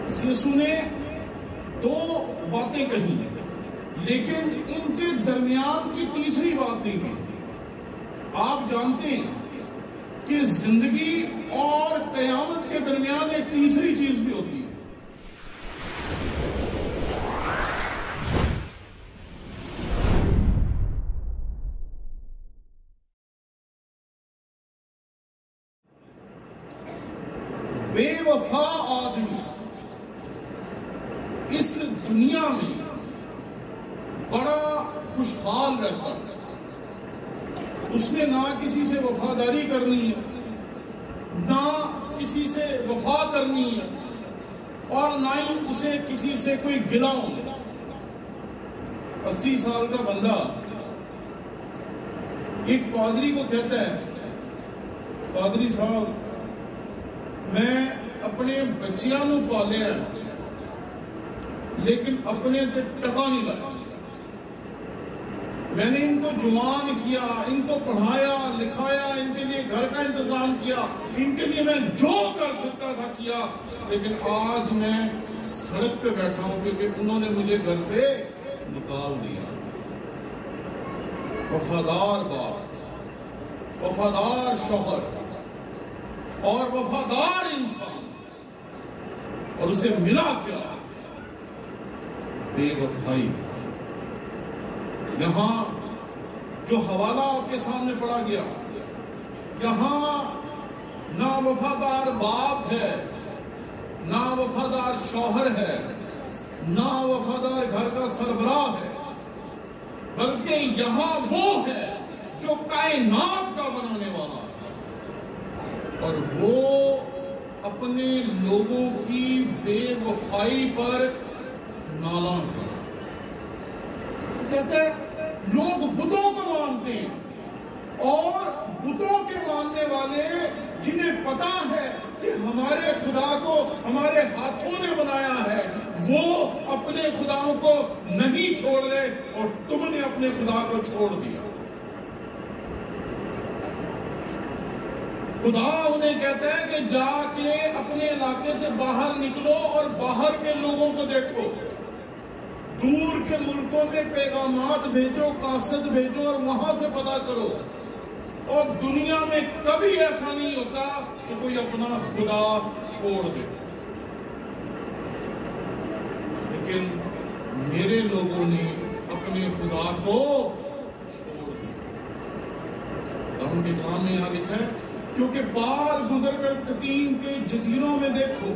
یسوع نے دو باتیں کہی لیکن ان کے درمیان کی تیسری بات نہیں کہی۔ آپ جانتے ہیں کہ زندگی اور قیامت کے درمیان ایک تیسری چیز بھی ہوتی ہے۔ بے وفا آدمی اس دنیا میں بڑا خوشحال رہتا ہے، اس نے نہ کسی سے وفاداری کرنی ہے، نہ کسی سے وفا کرنی ہے، اور نہ ہی اسے کسی سے کوئی گلہ ہونا۔ 80 سال کا بندہ ایک پادری کو کہتا ہے، پادری صاحب میں اپنے بچیاں نو پالیا لیکن اپنے تے ٹکا نہیں لایا، میں نے ان کو جوان کیا، ان کو پڑھایا لکھایا، ان کے لیے گھر کا انتظام کیا، ان کے لیے میں جو کر سکتا تھا کیا، لیکن آج میں سڑک پہ بیٹھا ہوں کیونکہ انہوں نے مجھے گھر سے نکال دیا۔ وفادار باپ، وفادار شوہر اور وفادار انسان، اور اسے ملا کیا؟ بے وفائی۔ یہاں جو حوالہ آپ کے سامنے پڑا گیا، یہاں نہ وفادار باپ ہے، نہ وفادار شوہر ہے، نہ وفادار گھر کا سربراہ ہے، بلکہ یہاں وہ ہے جو کائنات کا بنانے والا ہے، اور وہ اپنے لوگوں کی بے وفائی پر نالاں ہے۔ کہتے ہیں لوگ بتوں کو مانتے ہیں، اور بتوں کے ماننے والے جنہیں پتا ہے کہ ہمارے خدا کو ہمارے ہاتھوں نے بنایا ہے، وہ اپنے خداؤں کو نہیں چھوڑ رہے، اور تم نے اپنے خدا کو چھوڑ دیا۔ خدا انہیں کہتا ہے کہ جا کے اپنے علاقے سے باہر نکلو اور باہر کے لوگوں کو دیکھو، دور کے ملکوں میں پیغامات بھیجو، قاصد بھیجو، اور وہاں سے پتا کرو۔ اور دنیا میں کبھی ایسا نہیں ہوتا کہ کوئی اپنا خدا چھوڑ دے، لیکن میرے لوگوں نے اپنے خدا کو چھوڑ دیا۔ ہم کے کلام میں یہاں لکھا ہے، کیونکہ پار گزر کر قدیم کے جزیروں میں دیکھو،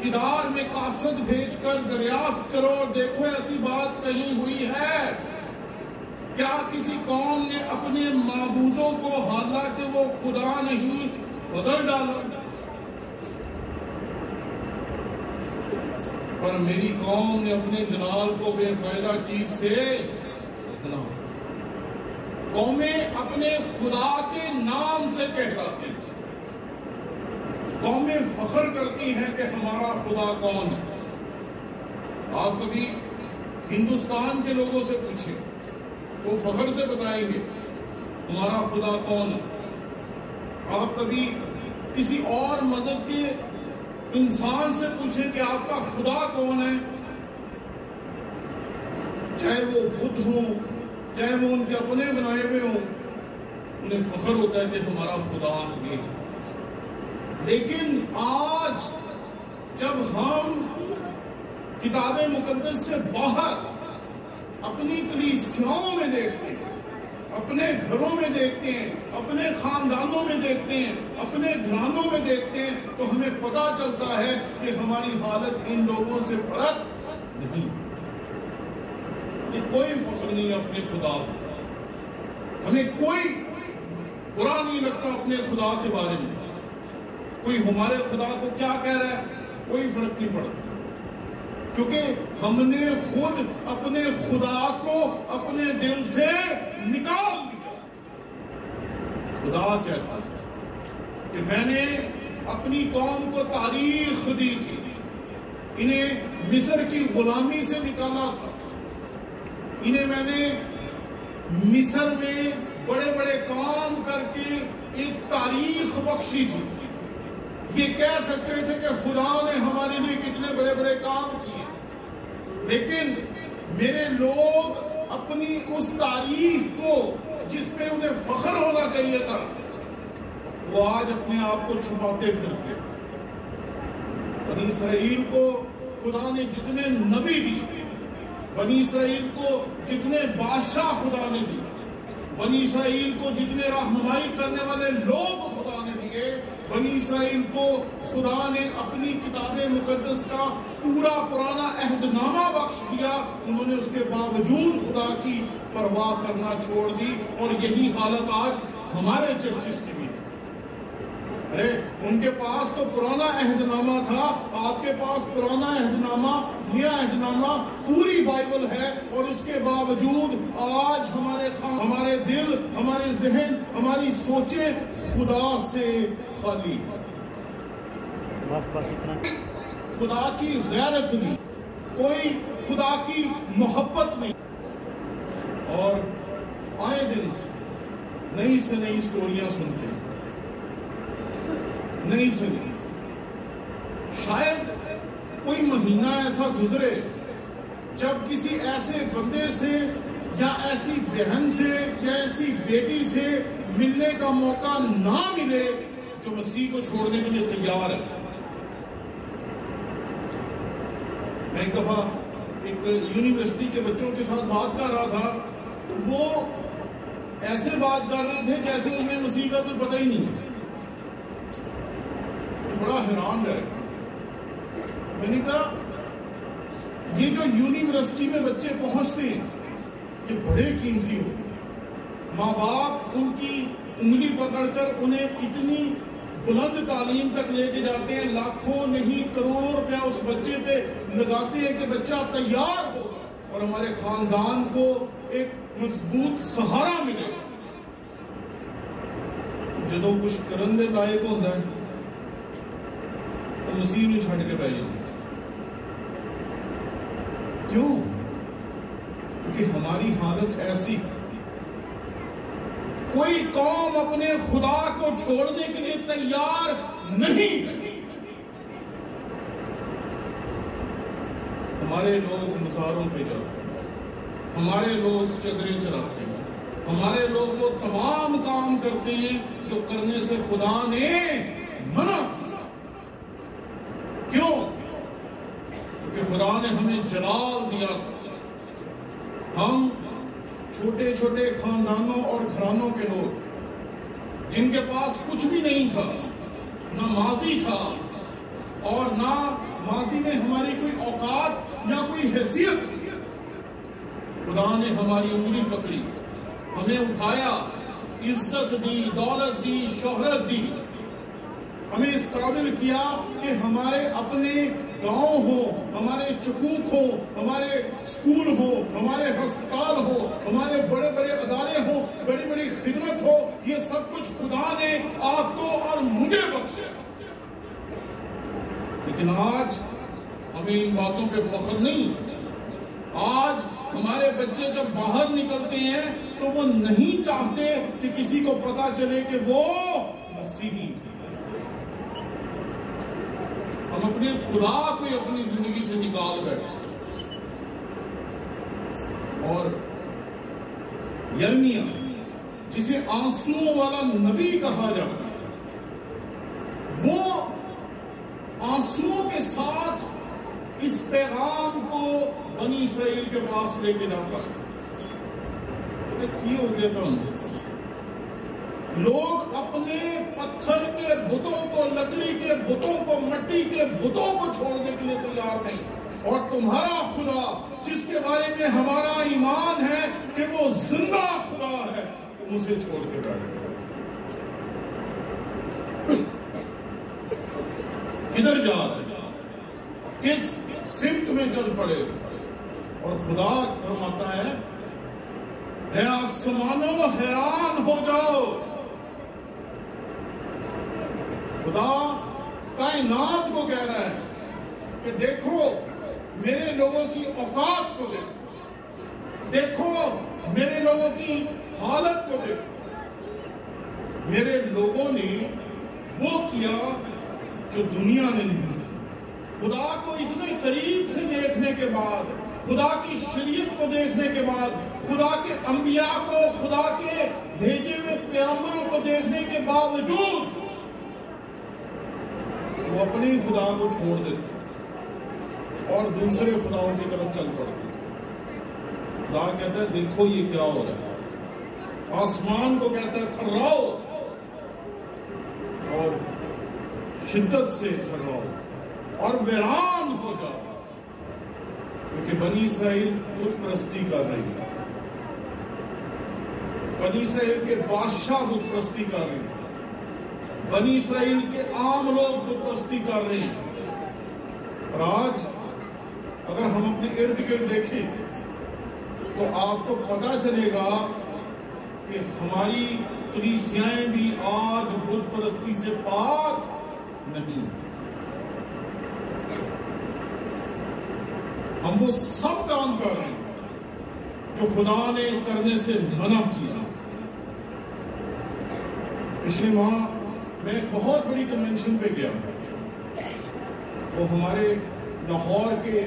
کدار میں قاصد بھیج کر دریافت کرو اور دیکھو ایسی بات کہیں ہوئی ہے کیا کسی قوم نے اپنے معبودوں کو حالانکہ وہ خدا نہیں بدل ڈالا؟ پر میری قوم نے اپنے جلال کو بے فائدہ چیز سے بدلا۔ قومیں اپنے خدا کے نام سے کہلاتی ہیں، قومیں فخر کرتی ہیں کہ ہمارا خدا کون ہے۔ آپ کبھی ہندوستان کے لوگوں سے پوچھیں، وہ فخر سے بتائیں گے ہمارا خدا کون ہے۔ آپ کبھی کسی اور مذہب کے انسان سے پوچھیں کہ آپ کا خدا کون ہے، چاہے وہ بدھ ہوں، چاہے وہ ان کے اپنے بنائے ہوئے ہوں، انہیں فخر ہوتا ہے کہ ہمارا خدا یہ ہے۔ لیکن آج جب ہم کتاب مقدس سے باہر اپنی کلیسیاؤں میں دیکھتے ہیں، اپنے گھروں میں دیکھتے ہیں، اپنے خاندانوں میں دیکھتے ہیں، اپنے گھرانوں میں دیکھتے ہیں، تو ہمیں پتا چلتا ہے کہ ہماری حالت ان لوگوں سے فرق نہیں۔ کوئی فخر نہیں اپنے خدا پر، ہمیں کوئی برا نہیں لگتا اپنے خدا کے بارے میں۔ کوئی ہمارے خدا کو کیا کہہ رہا ہے کوئی فرق نہیں پڑتا، کیونکہ ہم نے خود اپنے خدا کو اپنے دل سے نکال دیا۔ خدا کہتا ہے کہ میں نے اپنی قوم کو تاریخ دی تھی، انہیں مصر کی غلامی سے نکالا تھا، انہیں میں نے مصر میں بڑے بڑے کام کر کے ایک تاریخ بخشی تھی۔ یہ کہہ سکتے تھے کہ خدا نے ہمارے لیے کتنے بڑے بڑے کام کیے، لیکن میرے لوگ اپنی اس تاریخ کو جس پہ انہیں فخر ہونا چاہیے تھا، وہ آج اپنے آپ کو چھپاتے پھرتے۔ بنی اسرائیل کو خدا نے جتنے نبی دی، بنی اسرائیل کو جتنے بادشاہ خدا نے دی، بنی اسرائیل کو جتنے رہنمائی کرنے والے لوگ خدا نے دیے، بنی اسرائیل کو خدا نے اپنی کتاب مقدس کا پورا پرانا عہد نامہ بخش دیا، انہوں نے اس کے باوجود خدا کی پرواہ کرنا چھوڑ دی، اور یہی حالت آج ہمارے چرچز کی بھی ہے۔ ارے ان کے پاس تو پرانا عہد نامہ تھا، آپ کے پاس پرانا عہد نامہ، نیا عہد نامہ، پوری بائبل ہے، اور اس کے باوجود آج ہمارے دل، ہمارے ذہن، ہماری سوچیں خدا سے خالی، خدا کی غیرت نہیں، کوئی خدا کی محبت نہیں، اور آئے دن نئی سے نئی سٹوریاں سنتے ہیں، نئی سے نئی۔ شاید کوئی مہینہ ایسا گزرے جب کسی ایسے بندے سے یا ایسی بہن سے یا ایسی بیٹی سے ملنے کا موقع نہ ملے جو مسیح کو چھوڑنے کے لیے تیار ہے۔ میں ایک دفعہ ایک یونیورسٹی کے بچوں کے ساتھ بات کر رہا تھا، وہ ایسے بات کر رہے تھے جیسے انہیں مسیح کا کچھ پتہ ہی نہیں ہے۔ بڑا حیران رہ گیا۔ میں نے کہا یہ جو یونیورسٹی میں بچے پہنچتے ہیں یہ بڑے قیمتی ہوتے ہیں، ماں باپ ان کی انگلی پکڑ کر انہیں اتنی بلند تعلیم تک لے کے جاتے ہیں، لاکھوں نہیں کروڑوں روپیہ اس بچے پہ لگاتے ہیں کہ بچہ تیار ہو اور ہمارے خاندان کو ایک مضبوط سہارا ملے۔ جدوں کچھ کرن دے لائق ہوتا ہے تو مسیح نے چھڑ کے بہ جاتے۔ کیوں؟ کیونکہ ہماری حالت ایسی، کوئی قوم اپنے خدا کو چھوڑنے کے لیے تیار نہیں ہے۔ ہمارے لوگ مزاروں پہ جاتے ہیں، ہمارے لوگ چدریں چلاتے ہیں، ہمارے لوگ وہ تمام کام کرتے ہیں جو کرنے سے خدا نے منع کیا۔ کیوں؟ کیونکہ خدا نے ہمیں جلال دیا تھا۔ ہم چھوٹے چھوٹے خاندانوں اور گھرانوں کے لوگ جن کے پاس کچھ بھی نہیں تھا، نہ ماضی تھا اور نہ ماضی میں ہماری کوئی اوقات یا کوئی حیثیت تھی، خدا نے ہماری انگلی پکڑی، ہمیں اٹھایا، عزت دی، دولت دی، شہرت دی، ہمیں اس قابل کیا کہ ہمارے اپنے گاؤں ہو، ہمارے چکوک ہو، ہمارے سکول ہو، ہمارے ہسپتال ہو، ہمارے بڑے بڑے ادارے ہو، بڑی بڑی خدمت ہو، یہ سب کچھ خدا نے آپ کو اور مجھے بخشا۔ لیکن آج ہمیں ان باتوں پہ فخر نہیں۔ آج ہمارے بچے جب باہر نکلتے ہیں تو وہ نہیں چاہتے کہ کسی کو پتا چلے کہ وہ مسیحی ہیں۔ ہم اپنے خدا کو اپنی زندگی سے نکال بیٹھے۔ اور یرمیا جسے آنسوؤں والا نبی کہا جاتا ہے، وہ آنسوؤں کے ساتھ اس پیغام کو بنی اسرائیل کے پاس لے کے جاتا ہے۔ کی ہو گیا تھا لوگ اپنے پتھر کے بتوں کو، لکڑی کے بتوں کو، مٹی کے بتوں کو چھوڑنے کے لیے تیار نہیں، اور تمہارا خدا جس کے بارے میں ہمارا ایمان ہے کہ وہ زندہ خدا ہے، تم اسے چھوڑ کے بیٹھ گئے۔ کدھر جا رہے، کس سمت میں چل پڑے؟ اور خدا فرماتا ہے اے آسمانوں حیران ہو جاؤ۔ خدا کائنات کو کہہ رہا ہے کہ دیکھو میرے لوگوں کی اوقات کو دیکھو، دیکھو میرے لوگوں کی حالت کو دیکھو۔ میرے لوگوں نے وہ کیا جو دنیا نے نہیں کیا۔ خدا کو اتنے قریب سے دیکھنے کے بعد، خدا کی شریعت کو دیکھنے کے بعد، خدا کے انبیاء کو، خدا کے بھیجے ہوئے پیغمبروں کو دیکھنے کے باوجود وہ اپنے خدا کو چھوڑ دیتے اور دوسرے خداؤں کی طرف چل پڑتے۔ خدا کہتا ہے دیکھو یہ کیا ہو رہا ہے، آسمان کو کہتا ہے تھراؤ اور شدت سے تھراؤ اور ویران ہو جاؤ، کیونکہ بنی اسرائیل بت پرستی کر رہی ہے، بنی اسرائیل کے بادشاہ بت پرستی کر رہے ہیں، بنی اسرائیل کے عام لوگ بت پرستی کر رہے ہیں۔ اور آج اگر ہم اپنے ارد گرد دیکھیں تو آپ کو پتا چلے گا کہ ہماری کلیسیائیں بھی آج بت پرستی سے پاک نہیں۔ ہم وہ سب کام کر رہے ہیں جو خدا نے کرنے سے منع کیا۔ پچھلے ماہ میں ایک بہت بڑی کنونشن پہ گیا، وہ ہمارے لاہور کے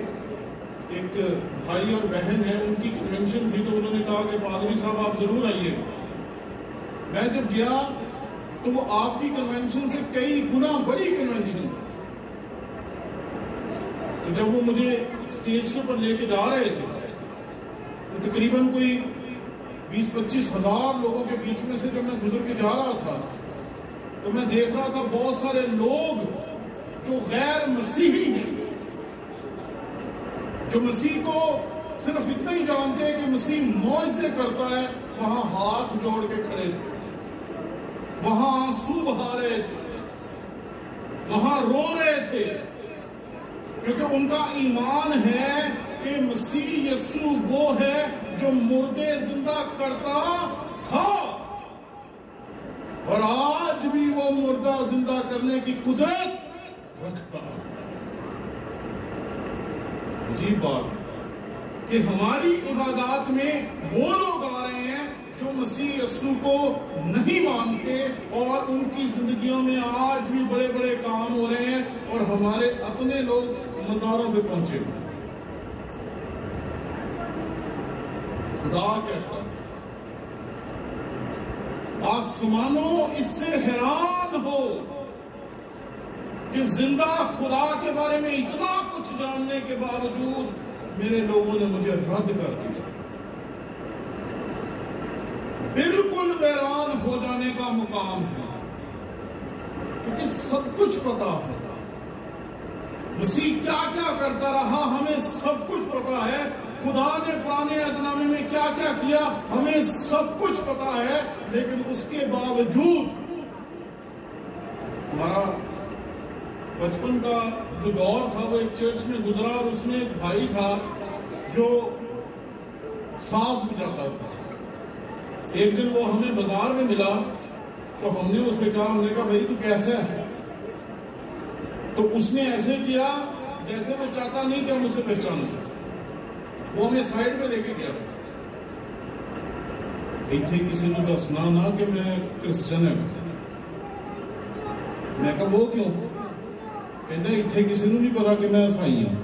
ایک بھائی اور بہن ہیں، ان کی کنونشن تھی، تو انہوں نے کہا کہ پادری صاحب آپ ضرور آئیے۔ میں جب گیا تو وہ آپ کی کنونشن سے کئی گنا بڑی کنونشن تھی۔ تو جب وہ مجھے اسٹیج کے اوپر لے کے جا رہے تھے تو تقریباً کوئی 20-25 ہزار لوگوں کے بیچ میں سے جب میں گزر کے جا رہا تھا تو میں دیکھ رہا تھا بہت سارے لوگ جو غیر مسیحی ہیں، جو مسیح کو صرف اتنا ہی جانتے ہیں کہ مسیح معجزے کرتا ہے، وہاں ہاتھ جوڑ کے کھڑے تھے، وہاں آنسو بہا رہے تھے، وہاں رو رہے تھے، کیونکہ ان کا ایمان ہے کہ مسیح یسوع وہ ہے جو مردے زندہ کرتا تھا اور آج بھی وہ مردہ زندہ کرنے کی قدرت رکھتا ہے۔ عجیب بات کہ ہماری عبادات میں وہ لوگ آ رہے ہیں جو مسیح یسوع کو نہیں مانتے اور ان کی زندگیوں میں آج بھی بڑے بڑے کام ہو رہے ہیں اور ہمارے اپنے لوگ مزاروں پہ پہنچے ہوئے۔ خدا کہتا ہے آسمانوں اس سے حیران ہو کہ زندہ خدا کے بارے میں اتنا کچھ جاننے کے باوجود میرے لوگوں نے مجھے رد کر دیا۔ بالکل ویران ہو جانے کا مقام ہے، کیونکہ سب کچھ پتا ہے مسیح کیا کیا کرتا رہا، ہمیں سب کچھ پتا ہے، خدا نے پرانے عہدنامے میں کیا کیا کیا ہمیں سب کچھ پتا ہے، لیکن اس کے باوجود ہمارا بچپن کا جو دور تھا وہ ایک چرچ میں گزرا اور اس میں ایک بھائی تھا جو ساز بجاتا تھا۔ ایک دن وہ ہمیں بازار میں ملا تو ہم نے اسے کہا، ہم نے کہا بھائی تو کیسا ہے؟ تو اس نے ایسے کیا جیسے وہ چاہتا نہیں کہ ہم اسے پہچانیں۔ وہ ہمیں سائڈ پہ لے کے گیا، اتنے کسی نے دسنا نہ کہ میں کرسچن ہوں۔ میں کہا وہ کیوں؟ کہتا اتنے کسی نے نہیں پتا کہ میں عیسائی ہوں۔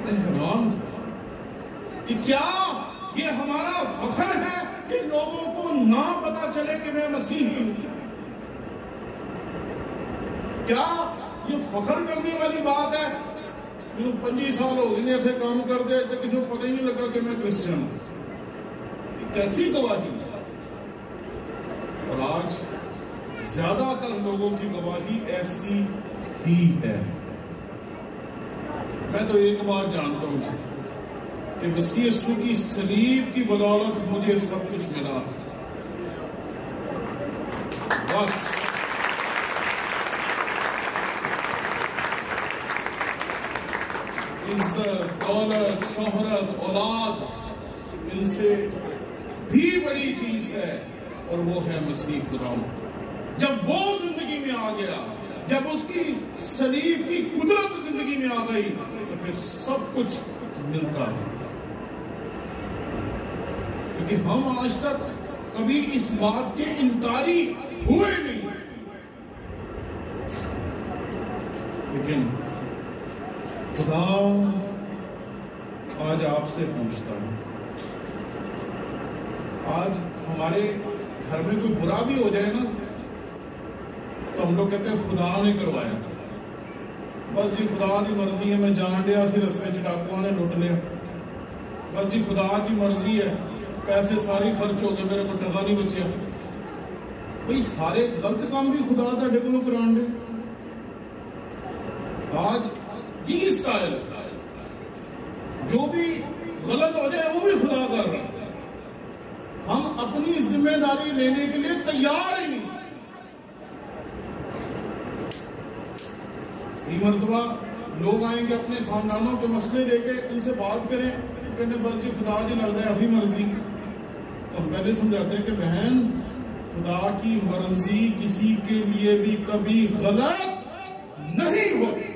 میں حیران کہ کیا یہ ہمارا فخر ہے کہ لوگوں کو نہ پتا چلے کہ میں مسیحی ہوں؟ کیا یہ فخر کرنے والی بات ہے؟ 25 سال ہو گئے تھے کام کر دے تو کسی کو پتہ ہی نہیں لگا کہ میں کرسچن ہوں۔ کیسی گواہی ہے؟ اور آج زیادہ تر لوگوں کی گواہی ایسی ہی ہے۔ میں تو ایک بات جانتا ہوں کہ مسیح یسوع کی صلیب کی بدولت مجھے سب کچھ ملا، بس۔ عزت، دولت، شہرت، اولاد، ان سے بھی بڑی چیز ہے اور وہ ہے مسیح خدا۔ جب وہ زندگی میں آ گیا، جب اس کی صلیب کی قدرت زندگی میں آ گئی تو پھر سب کچھ ملتا ہے۔ کیونکہ ہم آج تک کبھی اس بات کے انکاری ہوئے نہیں لیکن خدا آج آپ سے پوچھتا ہے. آج ہمارے گھر میں کوئی برا بھی ہو جائے نا تو ہم لوگ کہتے ہیں خدا نے کروایا. بس جی خدا کی مرضی ہے, میں جان لیا سی رستے چٹاکوں نے لٹ لیا. بس جی خدا کی مرضی ہے, پیسے ساری خرچ ہو گئے, میرے کو ٹکا نہیں بچیا. بھئی سارے غلط کام بھی خدا تھے کو کران دے. آج یہ سٹائل جو بھی غلط ہو جائے وہ بھی خدا کر رہا ہے. ہم اپنی ذمہ داری لینے کے لیے تیار ہی نہیں. یہ مرتبہ لوگ آئیں گے اپنے خاندانوں کے مسئلے لے کے, ان سے بات کریں, کہتے بس جی خدا جی لگ رہا ہے ابھی مرضی. تو ہم پہلے سمجھاتے ہیں کہ بہن خدا کی مرضی کسی کے لیے بھی کبھی غلط نہیں ہوتی.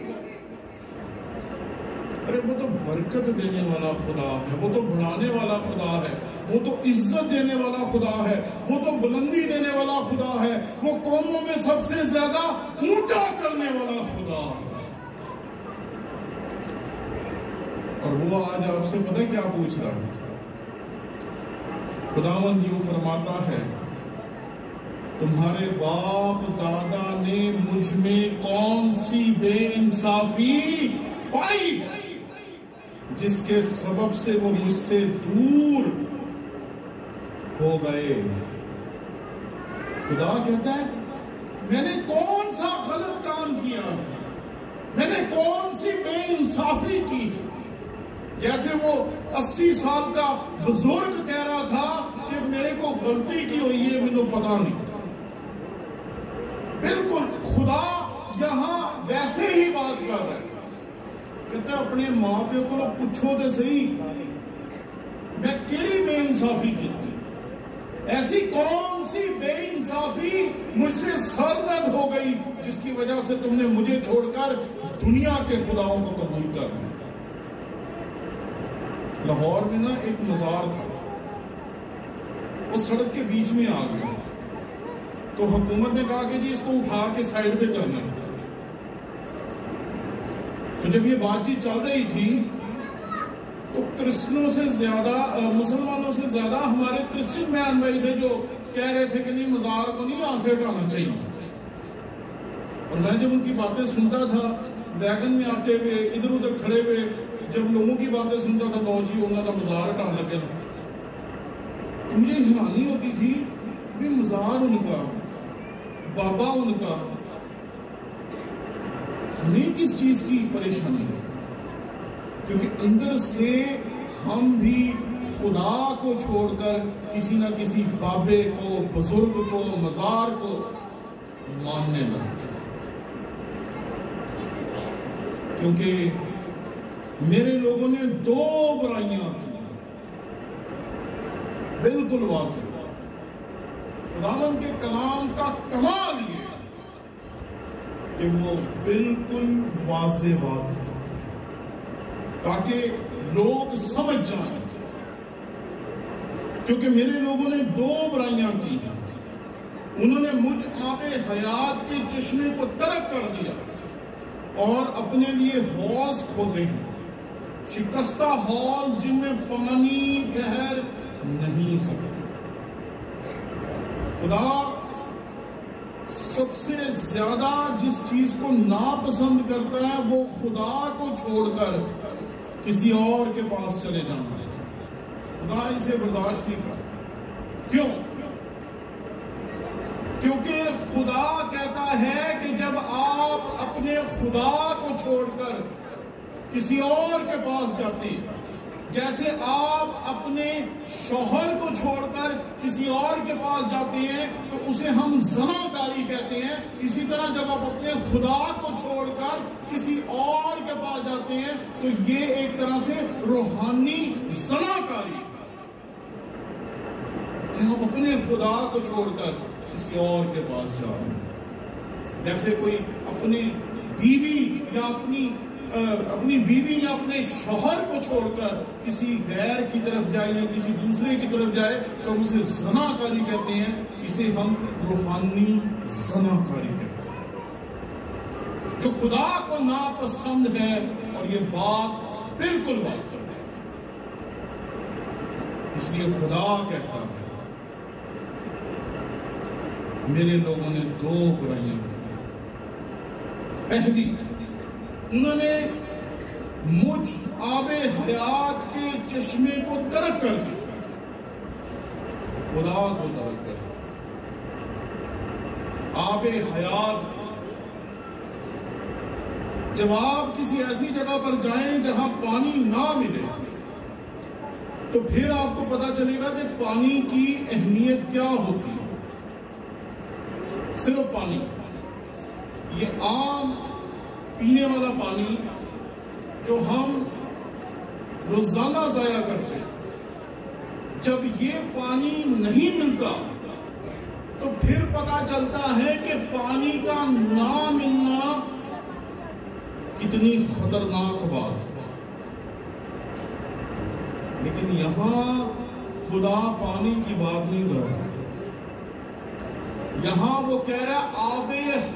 ارے وہ تو برکت دینے والا خدا ہے, وہ تو بڑھانے والا خدا ہے, وہ تو عزت دینے والا خدا ہے, وہ تو بلندی دینے والا خدا ہے, وہ قوموں میں سب سے زیادہ اونچا کرنے والا خدا ہے. اور وہ آج آپ سے پتہ کیا پوچھ رہا ہے؟ خداوند یوں فرماتا ہے تمہارے باپ دادا نے مجھ میں کون سی بے انصافی پائی جس کے سبب سے وہ مجھ سے دور ہو گئے. خدا کہتا ہے میں نے کون سا غلط کام کیا ہے, میں نے کون سی بے انصافی کی. جیسے وہ 80 سال کا بزرگ کہہ رہا تھا کہ میرے کو غلطی کی ہوئی ہے, مجھے پتا نہیں. بالکل خدا یہاں ویسے ہی بات کر رہا ہے. کہتے ہیں اپنے ماں پیو کو پوچھو تو صحیح میں کیڑی بے انصافی کی تھی, ایسی کون سی بے انصافی مجھ سے سرزد ہو گئی جس کی وجہ سے تم نے مجھے چھوڑ کر دنیا کے خداؤں کو قبول کر لیا. لاہور میں نا ایک مزار تھا, وہ سڑک کے بیچ میں آ گیا. تو حکومت نے کہا کہ جی اس کو اٹھا کے سائڈ پہ کرنا ہے. تو جب یہ بات چیت چل رہی تھی تو کرسچنوں سے زیادہ مسلمانوں سے زیادہ ہمارے کرسچن بہن بھائی تھے جو کہہ رہے تھے کہ نہیں مزار کو نہیں یہاں سے ہٹانا چاہیے. اور میں جب ان کی باتیں سنتا تھا ویگن میں آتے ہوئے ادھر ادھر کھڑے ہوئے جب لوگوں کی باتیں سنتا تھا تو جی انہوں کا مزار ہٹانا لگے, مجھے حیرانی ہوتی تھی کہ مزار ان کا, بابا ان کا, ہمیں کس چیز کی پریشانی ہے؟ کیونکہ اندر سے ہم بھی خدا کو چھوڑ کر کسی نہ کسی بابے کو, بزرگ کو, مزار کو ماننے لگے. کیونکہ میرے لوگوں نے 2 برائیاں کی بالکل واضح. خداوند کے کلام کا کمال یہ کہ وہ بالکل واضح بات ہے تاکہ لوگ سمجھ جائیں. کیونکہ میرے لوگوں نے 2 برائیاں کی ہیں. انہوں نے مجھ آب حیات کے چشمے کو ترک کر دیا اور اپنے لیے حوض کھودے ہیں, شکستہ حوض جن میں پانی بہر نہیں سکتا. خدا سب سے زیادہ جس چیز کو ناپسند کرتا ہے وہ خدا کو چھوڑ کر کسی اور کے پاس چلے جانا ہے. خدا اسے برداشت نہیں کرتا. کیوں؟ کیونکہ خدا کہتا ہے کہ جب آپ اپنے خدا کو چھوڑ کر کسی اور کے پاس جاتے ہیں, جیسے آپ اپنے شوہر کو چھوڑ کر کسی اور کے پاس جاتے ہیں تو اسے ہم زناکاری کہتے ہیں, اسی طرح جب آپ اپنے خدا کو چھوڑ کر کسی اور کے پاس جاتے ہیں تو یہ ایک طرح سے روحانی زناکاری ہے کہ آپ اپنے خدا کو چھوڑ کر کسی اور کے پاس جا رہے ہیں. جیسے کوئی اپنی بیوی یا اپنی بیوی یا اپنے شوہر کو چھوڑ کر کسی غیر کی طرف جائے یا کسی دوسرے کی طرف جائے تو ہم اسے زناکاری کہتے ہیں. اسے ہم روحانی زناکاری کہتے ہیں. جو خدا کو ناپسند ہے، اور یہ بات بالکل واضح ہے۔ اس لیے خدا کہتا ہے میرے لوگوں نے دو برائیاں کی۔ پہلی، انہوں نے مجھ آب حیات کے چشمے کو ترک کر دیا، خدا کو ترک کر دیا۔ آب حیات، جب آپ کسی ایسی جگہ پر جائیں جہاں پانی نہ ملے تو پھر آپ کو پتا چلے گا کہ پانی کی اہمیت کیا ہوتی ہے۔ صرف پانی، یہ عام پینے والا پانی جو ہم روزانہ ضائع کرتے ہیں، جب یہ پانی نہیں ملتا تو پھر پتا چلتا ہے کہ پانی کا نہ ملنا کتنی خطرناک بات ہے۔ لیکن یہاں خدا پانی کی بات نہیں کر رہا، یہاں وہ کہہ رہا ہے آب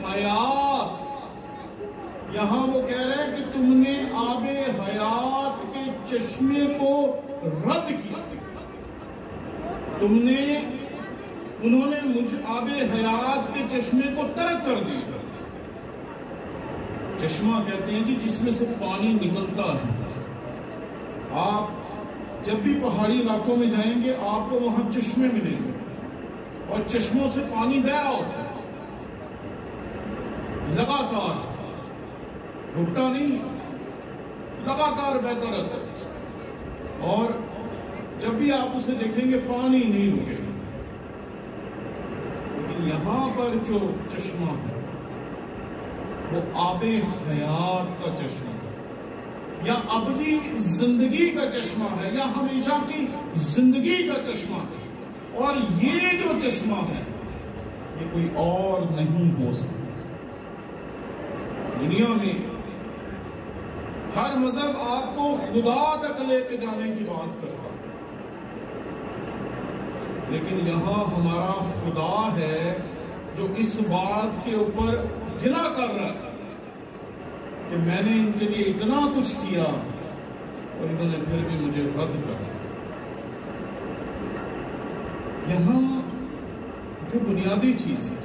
حیات، یہاں وہ کہہ رہے ہیں کہ تم نے آب حیات کے چشمے کو رد کیا، انہوں نے مجھ آب حیات کے چشمے کو ترک کر دیا۔ چشمہ کہتے ہیں جی جس میں سے پانی نکلتا ہے۔ آپ جب بھی پہاڑی علاقوں میں جائیں گے آپ کو وہاں چشمے ملیں گے، اور چشموں سے پانی بہ رہا ہوتا ہے، لگاتار رکتا نہیں، لگاتار بہتا رہتا ہے، اور جب بھی آپ اسے دیکھیں گے پانی نہیں رکے گا۔ لیکن یہاں پر جو چشمہ ہے وہ آب حیات کا چشمہ ہے، یا ابدی زندگی کا چشمہ ہے، یا ہمیشہ کی زندگی کا چشمہ ہے۔ اور یہ جو چشمہ ہے یہ کوئی اور نہیں ہو سکتا۔ دنیا میں ہر مذہب آپ کو خدا تک لے کے جانے کی بات کرتا ہے، لیکن یہاں ہمارا خدا ہے جو اس بات کے اوپر گلا کر رہا ہے کہ میں نے ان کے لیے اتنا کچھ کیا اور انہوں نے پھر بھی مجھے رد کر دیا۔ یہاں جو بنیادی چیز ہے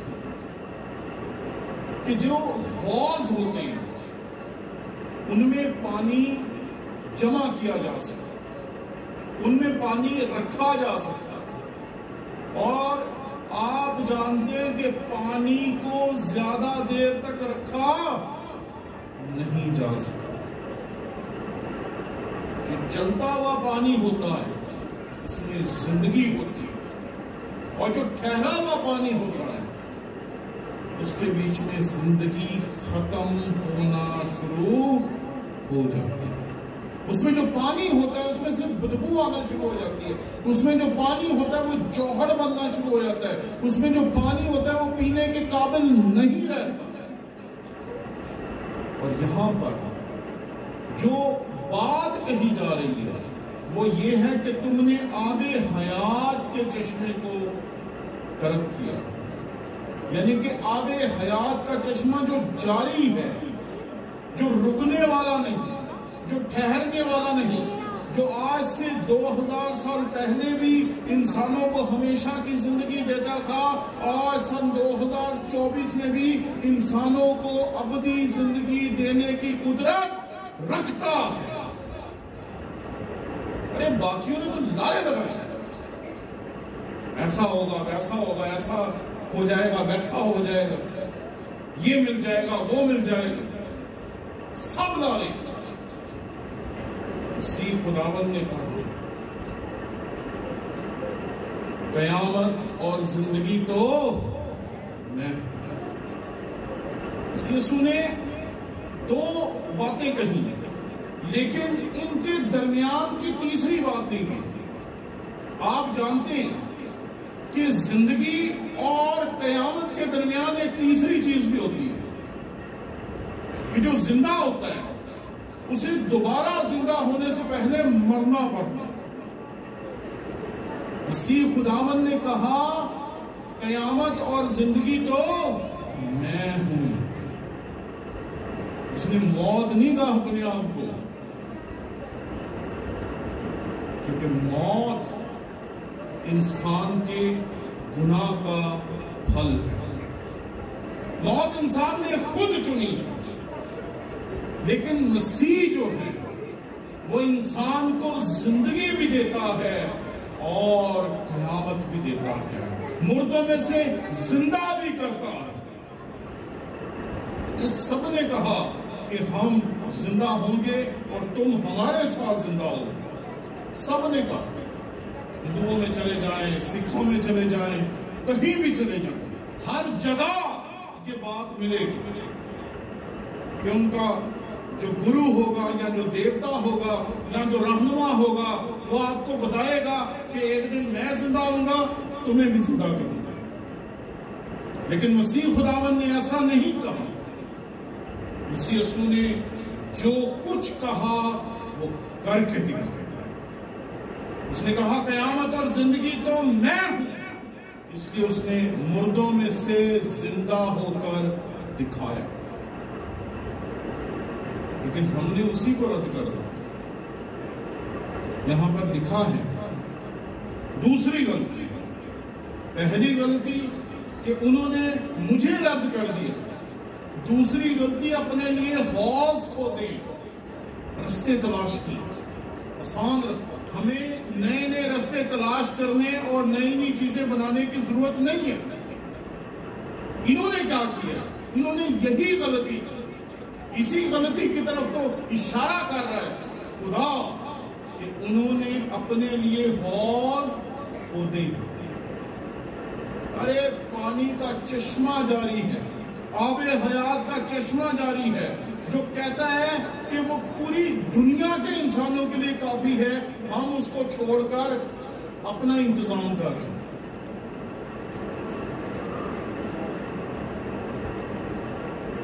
کہ جو حوض ہوتے ہیں ان میں پانی جمع کیا جا سکتا، ان میں پانی رکھا جا سکتا، اور آپ جانتے ہیں کہ پانی کو زیادہ دیر تک رکھا نہیں جا سکتا۔ جو چلتا ہوا پانی ہوتا ہے اس میں زندگی ہوتی ہے، اور جو ٹھہرا ہوا پانی ہوتا ہے اس کے بیچ میں زندگی ختم ہونا شروع ہو جاتی ہے۔ اس میں جو پانی ہوتا ہے اس میں سے بدبو آنا شروع ہو جاتی ہے، اس میں جو پانی ہوتا ہے وہ جوہر بننا شروع ہو جاتا ہے، اس میں جو پانی ہوتا ہے وہ پینے کے قابل نہیں رہتا۔ اور یہاں پر جو بات کہی جا رہی ہے وہ یہ ہے کہ تم نے آب حیات کے چشمے کو ترک کیا، یعنی کہ آب حیات کا چشمہ جو جاری ہے، جو رکنے والا نہیں، جو ٹھہرنے والا نہیں، جو آج سے 2000 سال پہلے بھی انسانوں کو ہمیشہ کی زندگی دیتا تھا، آج سن 2024 میں بھی انسانوں کو ابدی زندگی دینے کی قدرت رکھتا ہے۔ ارے باقیوں نے تو نعرے لگائے، ایسا ہوگا ویسا ہوگا، ایسا ہو جائے گا ویسا ہو جائے گا، یہ مل جائے گا وہ مل جائے گا، سب نعرے۔ اسی خداوند نے کہا قیامت اور زندگی تو میں۔ اس یسوع نے دو باتیں کہی لیکن ان کے درمیان کی تیسری بات نہیں کہی۔ آپ جانتے ہیں کہ زندگی اور قیامت کے درمیان ایک تیسری چیز بھی ہوتی ہے کہ جو زندہ ہوتا ہے اسے دوبارہ زندہ ہونے سے پہلے مرنا پڑتا۔ مسیح خداوند نے کہا قیامت اور زندگی تو میں ہوں، اس نے موت نہیں کہا اپنے آپ کو، کیونکہ موت انسان کے گناہ کا پھل ہے۔ موت انسان نے خود چنی، لیکن مسیح جو ہے وہ انسان کو زندگی بھی دیتا ہے اور قیامت بھی دیتا ہے، مردوں میں سے زندہ بھی کرتا ہے۔ اس سب نے کہا کہ ہم زندہ ہوں گے اور تم ہمارے ساتھ زندہ ہو، سب نے کہا۔ ہندوؤں میں چلے جائیں، سکھوں میں چلے جائیں، کہیں بھی چلے جائیں، ہر جگہ یہ بات ملے گی کہ ان کا جو گرو ہوگا یا جو دیوتا ہوگا یا جو رہنما ہوگا وہ آپ کو بتائے گا کہ ایک دن میں زندہ ہوں گا، تمہیں بھی زندہ کروں گا۔ لیکن مسیح خداوند نے ایسا نہیں کہا۔ مسیح یسوع نے جو کچھ کہا وہ کر کے دکھایا۔ اس نے کہا قیامت اور زندگی تو میں ہوں، اس لیے اس نے مردوں میں سے زندہ ہو کر دکھایا۔ لیکن ہم نے اسی کو رد کر دیا۔ یہاں پر لکھا ہے دوسری غلطی، پہلی غلطی کہ انہوں نے مجھے رد کر دیا، دوسری غلطی اپنے لیے حوض کھودے، رستے تلاش کی، آسان رستہ۔ ہمیں نئے نئے رستے تلاش کرنے اور نئی نئی چیزیں بنانے کی ضرورت نہیں ہے۔ انہوں نے کیا کیا؟ انہوں نے یہی غلطی کی۔ اسی غلطی کی طرف تو اشارہ کر رہا ہے خدا کہ انہوں نے اپنے لیے حوض کھودے۔ ارے پانی کا چشمہ جاری ہے، آب حیات کا چشمہ جاری ہے، جو کہتا ہے کہ وہ پوری دنیا کے انسانوں کے لیے کافی ہے، ہم اس کو چھوڑ کر اپنا انتظام کر رہے ہیں۔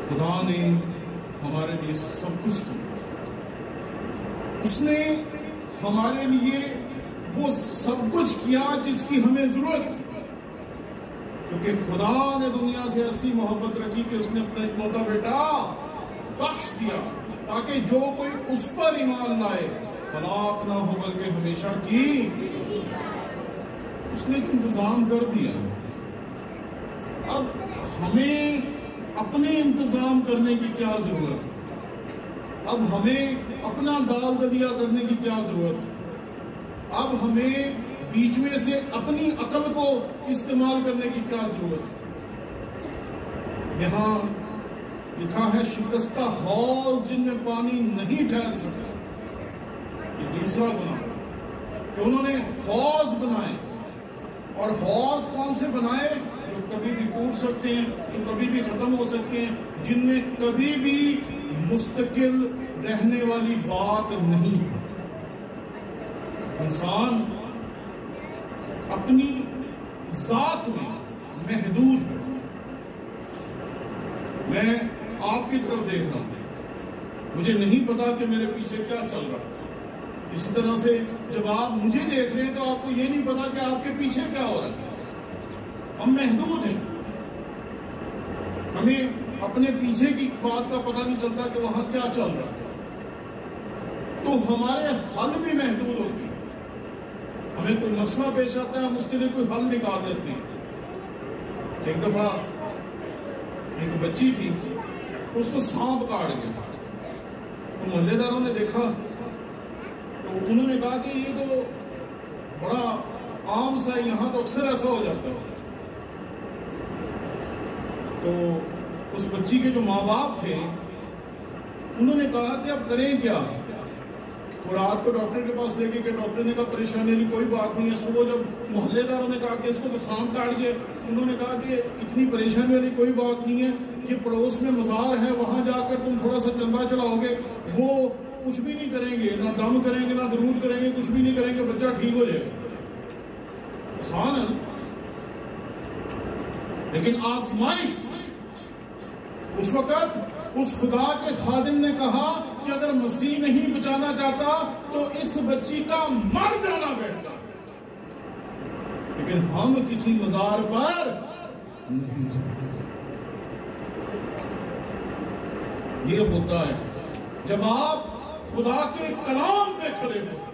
خدا نے ہمارے لیے سب کچھ کیا، اس نے ہمارے لیے وہ سب کچھ کیا جس کی ہمیں ضرورت تھی، کیونکہ خدا نے دنیا سے ایسی محبت رکھی کہ اس نے اپنا اکلوتا بیٹا بخش دیا تاکہ جو کوئی اس پر ایمان لائے ہلاک نہ ہو بلکہ ہمیشہ کی۔ اس نے انتظام کر دیا۔ اب ہمیں اپنے انتظام کرنے کی کیا ضرورت ہے؟ اب ہمیں اپنا دال دلیا کرنے کی کیا ضرورت ہے؟ اب ہمیں بیچ میں سے اپنی عقل کو استعمال کرنے کی کیا ضرورت ہے؟ یہاں لکھا ہے شکستہ حوض جن میں پانی نہیں ٹھہر سکا۔ یہ دوسرا گناہ کہ انہوں نے حوض بنائے، اور حوض کون سے بنائے؟ جو کبھی بھی ٹوٹ سکتے ہیں، جو کبھی بھی ختم ہو سکتے ہیں، جن میں کبھی بھی مستقل رہنے والی بات نہیں ہے۔ انسان اپنی ذات میں محدود ہے۔ میں آپ کی طرف دیکھ رہا ہوں، مجھے نہیں پتا کہ میرے پیچھے کیا چل رہا ہے۔ اسی طرح سے جب آپ مجھے دیکھ رہے ہیں تو آپ کو یہ نہیں پتا کہ آپ کے پیچھے کیا ہو رہا ہے۔ ہم محدود ہیں، ہمیں اپنے پیچھے کی بات کا پتہ نہیں چلتا کہ وہاں کیا چل رہا ہے، تو ہمارے حل بھی محدود ہوتے ہیں۔ ہمیں کوئی مسئلہ پیش آتا ہے، ہم اس کے لیے کوئی حل نکال لیتے ہیں۔ ایک دفعہ ایک بچی تھی، اس کو سانپ کاٹ گیا، تو محلے داروں نے دیکھا تو انہوں نے کہا کہ یہ تو بڑا عام سا ہے، یہاں تو اکثر ایسا ہو جاتا ہے۔ تو اس بچی کے جو ماں باپ تھے انہوں نے کہا کہ اب کریں کیا؟ تو رات کو ڈاکٹر کے پاس لے کے کہ ڈاکٹر نے کہا پریشانی والی کوئی بات نہیں ہے۔ صبح جب محلے داروں نے کہا کہ اس کو تو سانپ کاٹ گیا، انہوں نے کہا کہ اتنی پریشانی والی کوئی بات نہیں ہے، یہ پڑوس میں مزار ہے، وہاں جا کر تم تھوڑا سا چندہ چڑھاؤ گے، وہ کچھ بھی نہیں کریں گے، نہ دم کریں گے، نہ درود کریں گے، کچھ بھی نہیں کریں گے، بچہ ٹھیک ہو جائے گا۔ آسان ہے نا؟ لیکن آزمائش اس وقت اس خدا کے خادم نے کہا کہ اگر مسیح نہیں بچانا چاہتا تو اس بچی کا مر جانا بہتر، لیکن ہم کسی مزار پر نہیں جاتے۔ یہ ہوتا ہے جب آپ خدا کے کلام پہ کھڑے ہوتے ہیں،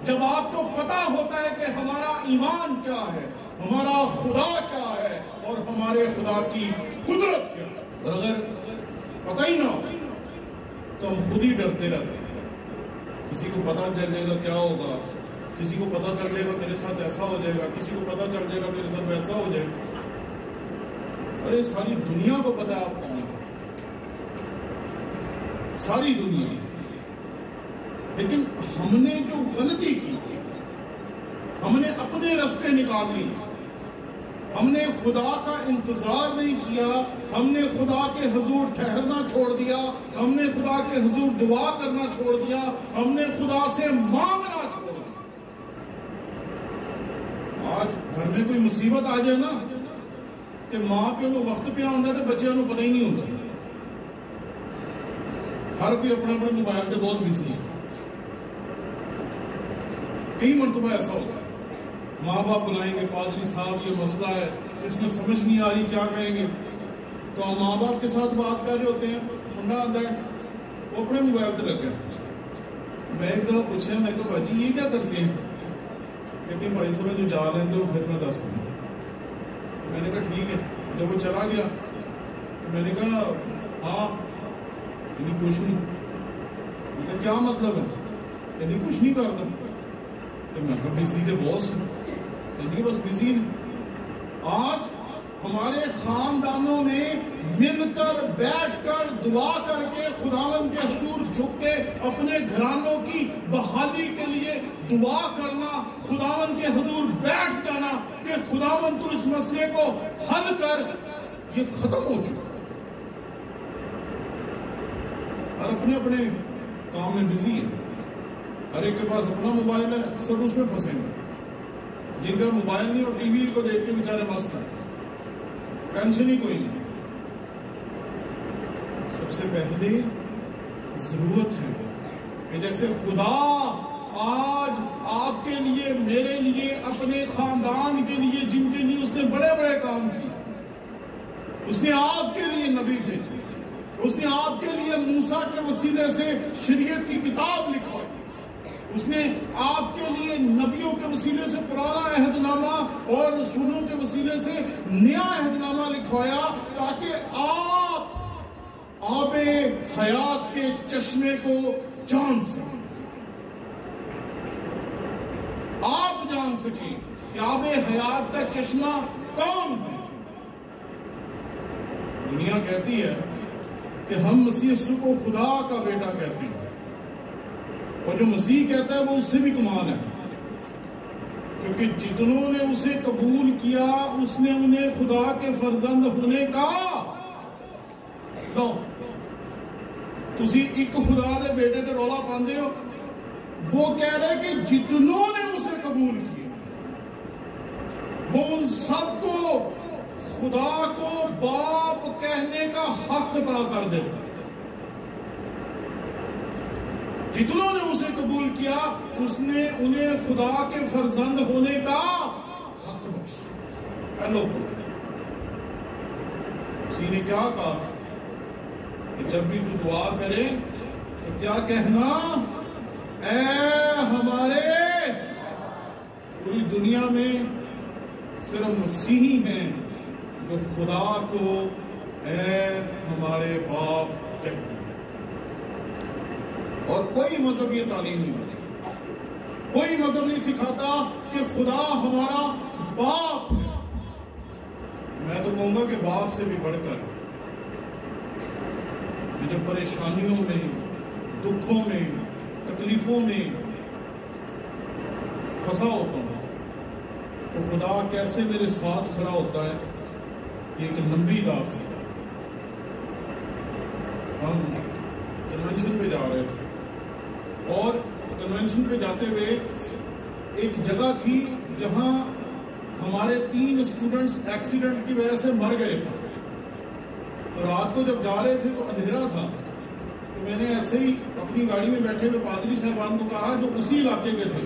جب آپ کو پتا ہوتا ہے کہ ہمارا ایمان کیا ہے، ہمارا خدا کیا ہے اور ہمارے خدا کی قدرت کیا ہے۔ اور اگر پتہ ہی نہ ہو تو ہم خود ہی ڈرتے رہتے ہیں۔ کسی کو پتا چل جائے گا کیا ہوگا، کسی کو پتا چل جائے گا میرے ساتھ ایسا ہو جائے گا، کسی کو پتا چل جائے گا میرے ساتھ ویسا ہو جائے گا۔ ارے ساری دنیا کو پتا ہے آپ کون ہیں، ساری دنیا۔ لیکن ہم نے جو غلطی کی، ہم نے اپنے راستے نکال لی، ہم نے خدا کا انتظار نہیں کیا، ہم نے خدا کے حضور ٹھہرنا چھوڑ دیا، ہم نے خدا کے حضور دعا کرنا چھوڑ دیا، ہم نے خدا سے مانگنا چھوڑ دیا۔ آج گھر میں کوئی مصیبت آ جائے نا کہ ماں پیو نو وقت پہ آنا تو بچیاں نو پتہ ہی نہیں ہوتا۔ ہر کوئی اپنے اپنے موبائل سے بہت بزی ہے۔ کئی مرتبہ ایسا ہوتا ہے ماں باپ بلائیں گے، پادری صاحب یہ مسئلہ ہے، اس میں سمجھ نہیں آ رہی کیا کہیں گے، تو ہم ماں باپ کے ساتھ بات کر رہے ہوتے ہیں، منڈا آتا ہے وہ اپنے موبائل سے لگ گیا۔ میں ایک دفعہ پوچھا، میں کہا باجی یہ کیا کرتے ہیں؟ کہتے ہیں بھائی صاحب جو جا رہے ہیں تو پھر میں دس دوں۔ میں نے کہا ٹھیک ہے۔ جب وہ چلا گیا تو میں نے کہا ہاں کچھ نہیں۔ میں کہا کیا مطلب ہے؟ کہتے کچھ نہیں کرتا۔ تو میں کہا بزی تھے بہت، کہتے بس بزی نہیں۔ آج ہمارے خاندانوں نے مل کر بیٹھ کر دعا کر کے خداوند کے حضور جھک کے اپنے گھرانوں کی بحالی کے لیے دعا کرنا، خداوند کے حضور بیٹھ جانا کہ خداوند تو اس مسئلے کو حل کر، یہ ختم ہو چکا۔ اور اپنے اپنے کام میں بزی ہے، ہر ایک کے پاس اپنا موبائل ہے، سب اس میں پھنسے ہیں۔ جن کا موبائل نہیں اور ٹی وی کو دیکھ کے بیچارے مست ہیں، ٹینشن ہی کوئی نہیں۔ سب سے پہلے ضرورت ہے کہ جیسے خدا آج آپ کے لیے، میرے لیے، اپنے خاندان کے لیے، جن کے لیے اس نے بڑے بڑے کام کیے، اس نے آپ کے لیے نبی بھیجے، اس نے آپ کے لیے موسیٰ کے وسیلے سے شریعت کی کتاب لکھوائی، اس نے آپ کے لیے نبیوں کے وسیلے سے پرانا عہد نامہ اور رسولوں کے وسیلے سے نیا عہد نامہ لکھوایا تاکہ آپ آب حیات کے چشمے کو جان سکیں، آپ جان سکیں کہ آب حیات کا چشمہ کون ہے۔ دنیا کہتی ہے کہ ہم مسیح یسوع کو خدا کا بیٹا کہتے ہیں، اور جو مسیح کہتا ہے وہ اس سے بھی کمال ہے، کیونکہ جتنوں نے اسے قبول کیا اس نے انہیں خدا کے فرزند ہونے کا لو تسی ایک خدا دے بیٹے تے رولا پاندے ہو، وہ کہہ رہے کہ جتنوں نے اسے قبول کیا وہ ان سب کو خدا کو باپ کہنے کا حق عطا کر دیتا۔ جتنوں نے اسے قبول کیا اس نے انہیں خدا کے فرزند ہونے کا حق بخشا۔ ہیلو، اسی نے کیا کہا کہ جب بھی تو دعا کرے تو کیا کہنا؟ اے ہمارے، پوری دنیا میں صرف مسیحی ہیں جو خدا کو اے ہمارے باپ کہتے ہیں، اور کوئی مذہب یہ تعلیم نہیں دیتا، کوئی مذہب نہیں سکھاتا کہ خدا ہمارا باپ ہے۔ میں تو کہوں گا کہ باپ سے بھی بڑھ کر میں جب پریشانیوں میں، دکھوں میں، تکلیفوں میں پھنسا ہوتا ہوں تو خدا کیسے میرے ساتھ کھڑا ہوتا ہے، یہ ایک لمبی داستان ہے۔ ہم کنونشن پہ جا رہے تھے اور کنونشن پہ جاتے ہوئے ایک جگہ تھی جہاں ہمارے 3 اسٹوڈنٹس ایکسیڈنٹ کی وجہ سے مر گئے تھے، تو رات کو جب جا رہے تھے تو اندھیرا تھا، تو میں نے ایسے ہی اپنی گاڑی میں بیٹھے ہوئے پادری صاحبان کو کہا جو اسی علاقے کے تھے،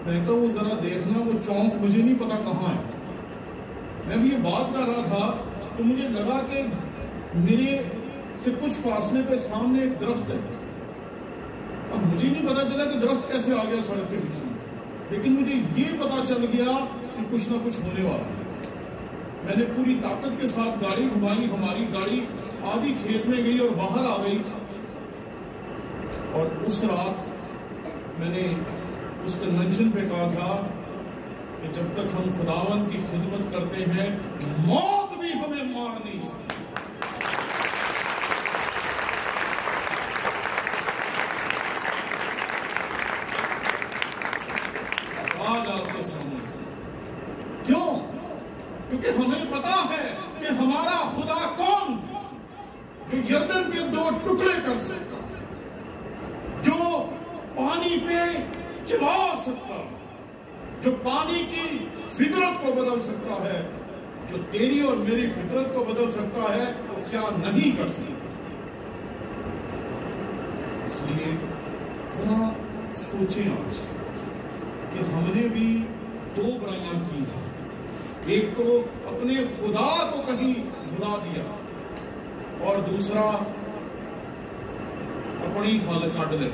میں نے کہا وہ ذرا دیکھنا وہ چونک مجھے نہیں پتا کہاں ہے۔ میں بھی یہ بات کر رہا تھا تو مجھے لگا کہ میرے سے کچھ فاصلے پہ سامنے ایک درخت ہے. اب مجھے نہیں پتا چلا کہ درخت کیسے آ گیا سڑک کے بیچ میں، لیکن مجھے یہ پتا چل گیا کہ کچھ نہ کچھ ہونے والا ہے. میں نے پوری طاقت کے ساتھ گاڑی گھمائی. ہماری گاڑی آدھی کھیت میں گئی اور باہر آ گئی. اور اس رات میں نے اس کنونشن پہ کہا تھا کہ جب تک ہم خداوند کی خدمت کرتے ہیں موت بھی ہمیں مار نہیں سکتی. آج آپ کے سامنے کیوں؟ کیونکہ ہمیں پتا ہے کہ ہمارا خدا کون، جو یردن کے 2 ٹکڑے کر سکتا ہے، جو پانی پہ چلا سکتا ہے، جو پانی کی فطرت کو بدل سکتا ہے، جو تیری اور میری فطرت کو بدل سکتا ہے، وہ کیا نہیں کر سکتا. اس لیے ذرا سوچیں آج کہ ہم نے بھی 2 برائیاں کی ہیں. ایک تو اپنے خدا کو کہیں بھلا دیا، اور دوسرا اپنی حال کٹ لے.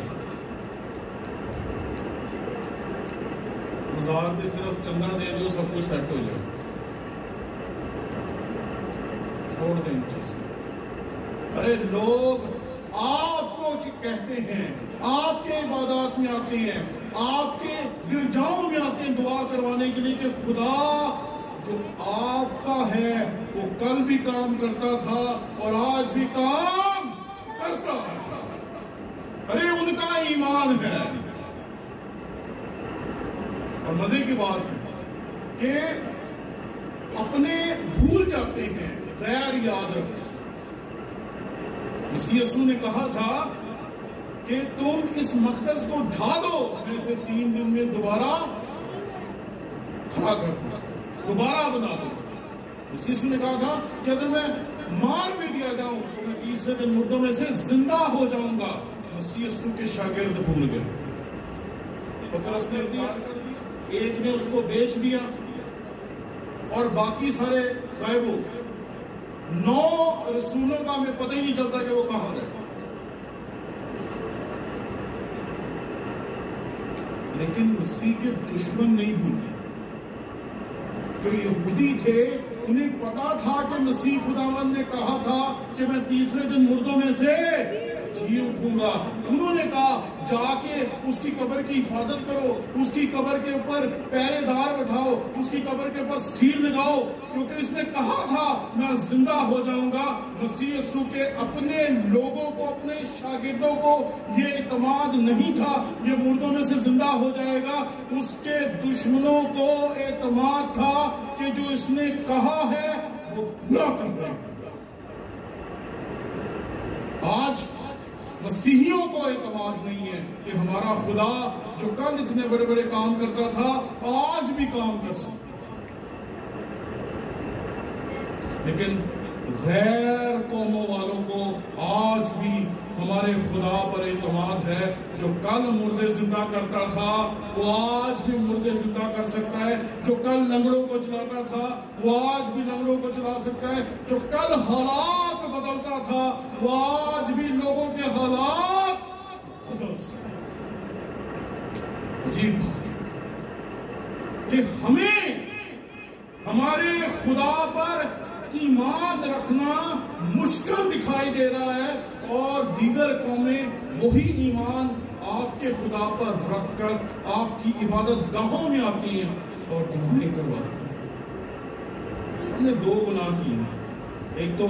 مزار دے صرف چندہ دے دو سب کچھ سیٹ ہو جائے. چھوڑ دیں چیز. ارے لوگ آپ کو کہتے ہیں، آپ کے عبادات میں آتے ہیں، آپ کے گرجاؤں میں آتے ہیں دعا کروانے کے لیے کہ خدا جو آپ کا ہے وہ کل بھی کام کرتا تھا اور آج بھی کام کرتا ہے. ارے ان کا ایمان ہے. اور مزے کی بات ہے کہ اپنے بھول جاتے ہیں، غیر یاد رکھتے ہیں. مسیح یسوع نے کہا تھا کہ تم اس مقدس کو ڈھا دو، میں سے 3 دن میں دوبارہ کھڑا کر دوں، دوبارہ بنا دو. مسیح یسوع نے کہا تھا کہ اگر میں مار بھی دیا جاؤں تو میں 3 دن مردوں میں سے زندہ ہو جاؤں گا. مسیح یسوع کے شاگرد بھول گئے. پترس نے انکار کر دیا، ایک نے اس کو بیچ دیا اور باقی سارے غائب ہو گئے. 9 رسولوں کا ہمیں پتہ ہی نہیں چلتا کہ وہ کہاں گئے. لیکن مسیح کے دشمن نہیں بھولے. جو یہودی تھے انہیں پتا تھا کہ مسیح خداوند نے کہا تھا کہ میں 3 دن مردوں میں سے جی اٹھوں گا. انہوں نے کہا جا کے اس کی قبر کی حفاظت کرو، اس کی قبر کے اوپر پہرے دار بٹھاؤ، اس کی قبر کے اوپر سیل لگاؤ، کیونکہ اس نے کہا تھا میں زندہ ہو جاؤں گا. مسیح یسوع کے اپنے لوگوں کو، اپنے شاگردوں کو یہ اعتماد نہیں تھا یہ مردوں میں سے زندہ ہو جائے گا. اس کے دشمنوں کو اعتماد تھا کہ جو اس نے کہا ہے وہ پورا کر دے گا. آج مسیحیوں کو اعتماد نہیں ہے کہ ہمارا خدا جو کل اتنے بڑے بڑے کام کرتا تھا آج بھی کام کر سکتا ہے. لیکن غیر قوموں والوں کو آج بھی ہمارے خدا پر اعتماد ہے. جو کل مردے زندہ کرتا تھا وہ آج بھی مردے زندہ کر سکتا ہے. جو کل لنگڑوں کو چلاتا تھا وہ آج بھی لنگڑوں کو چلا سکتا ہے. جو کل حالات بدلتا تھا وہ آج بھی لوگوں کے حالات بدل سکتا ہے. عجیب بات کہ ہمیں ہمارے خدا پر ایمان رکھنا مشکل دکھائی دے رہا ہے اور دیگر قومیں وہی ایمان آپ کے خدا پر رکھ کر آپ کی عبادت گاہوں میں آتی ہیں اور دعائیں کرواتی ہیں. ہم نے 2 گناہ کیے ہیں. ایک تو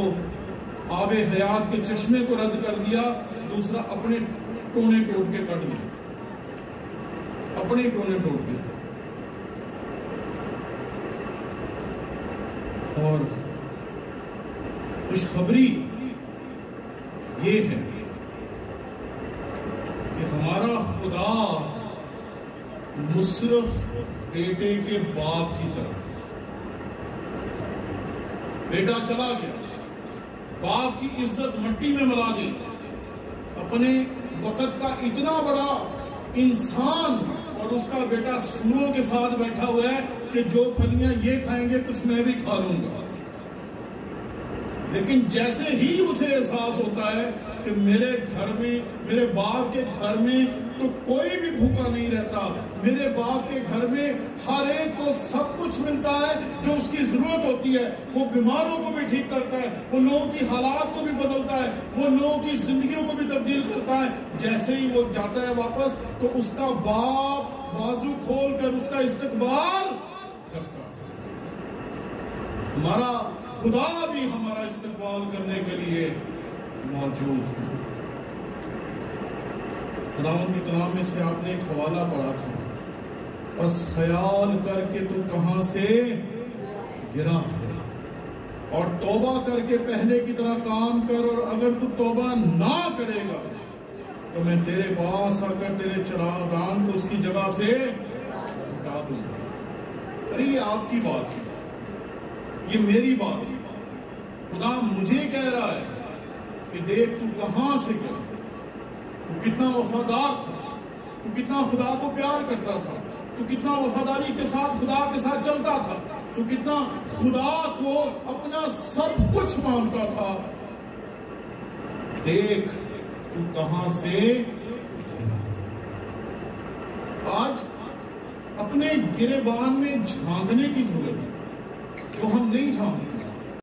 آب حیات کے چشمے کو رد کر دیا، دوسرا اپنے ٹونے ٹوٹ کے کٹ لیا، اپنے ٹونے ٹوٹ کے. اور خوشخبری یہ ہے کہ ہمارا خدا مصرف بیٹے کے باپ کی طرح. بیٹا چلا گیا، باپ کی عزت مٹی میں ملا دی. اپنے وقت کا اتنا بڑا انسان اور اس کا بیٹا سوروں کے ساتھ بیٹھا ہوا ہے کہ جو پھلیاں یہ کھائیں گے کچھ میں بھی کھا لوں گا. لیکن جیسے ہی اسے احساس ہوتا ہے کہ میرے گھر میں، میرے باپ کے گھر میں تو کوئی بھی بھوکا نہیں رہتا، میرے باپ کے گھر میں ہر ایک کو سب کچھ ملتا ہے جو اس کی ضرورت ہوتی ہے، وہ بیماروں کو بھی ٹھیک کرتا ہے، وہ لوگوں کی حالات کو بھی بدلتا ہے، وہ لوگوں کی زندگیوں کو بھی تبدیل کرتا ہے، جیسے ہی وہ جاتا ہے واپس تو اس کا باپ بازو کھول کر اس کا استقبال کرتا ہے۔ ہمارا خدا بھی ہمارا استقبال کرنے کے لیے موجود ہے۔ خداوند کے کلام میں سے آپ نے ایک حوالہ پڑھا تھا، بس خیال کر کے تو کہاں سے گرا ہے، اور توبہ کر کے پہلے کی طرح کام کر، اور اگر تو توبہ نہ کرے گا تو میں تیرے پاس آ کر تیرے چراغ دان کو اس کی جگہ سے ہٹا دوں گا۔ ارے یہ آپ کی بات ہے، یہ میری بات ہے۔ خدا مجھے کہہ رہا ہے کہ دیکھ تو کہاں سے گیا، تو کتنا وفادار تھا، تو کتنا خدا کو پیار کرتا تھا، تو کتنا وفاداری کے ساتھ خدا کے ساتھ چلتا تھا، تو کتنا خدا کو اپنا سب کچھ مانتا تھا۔ دیکھ تو کہاں سے گرا۔ آج اپنے گریبان میں جھانکنے کی ضرورت ہے، جو ہم نہیں جھانکتے۔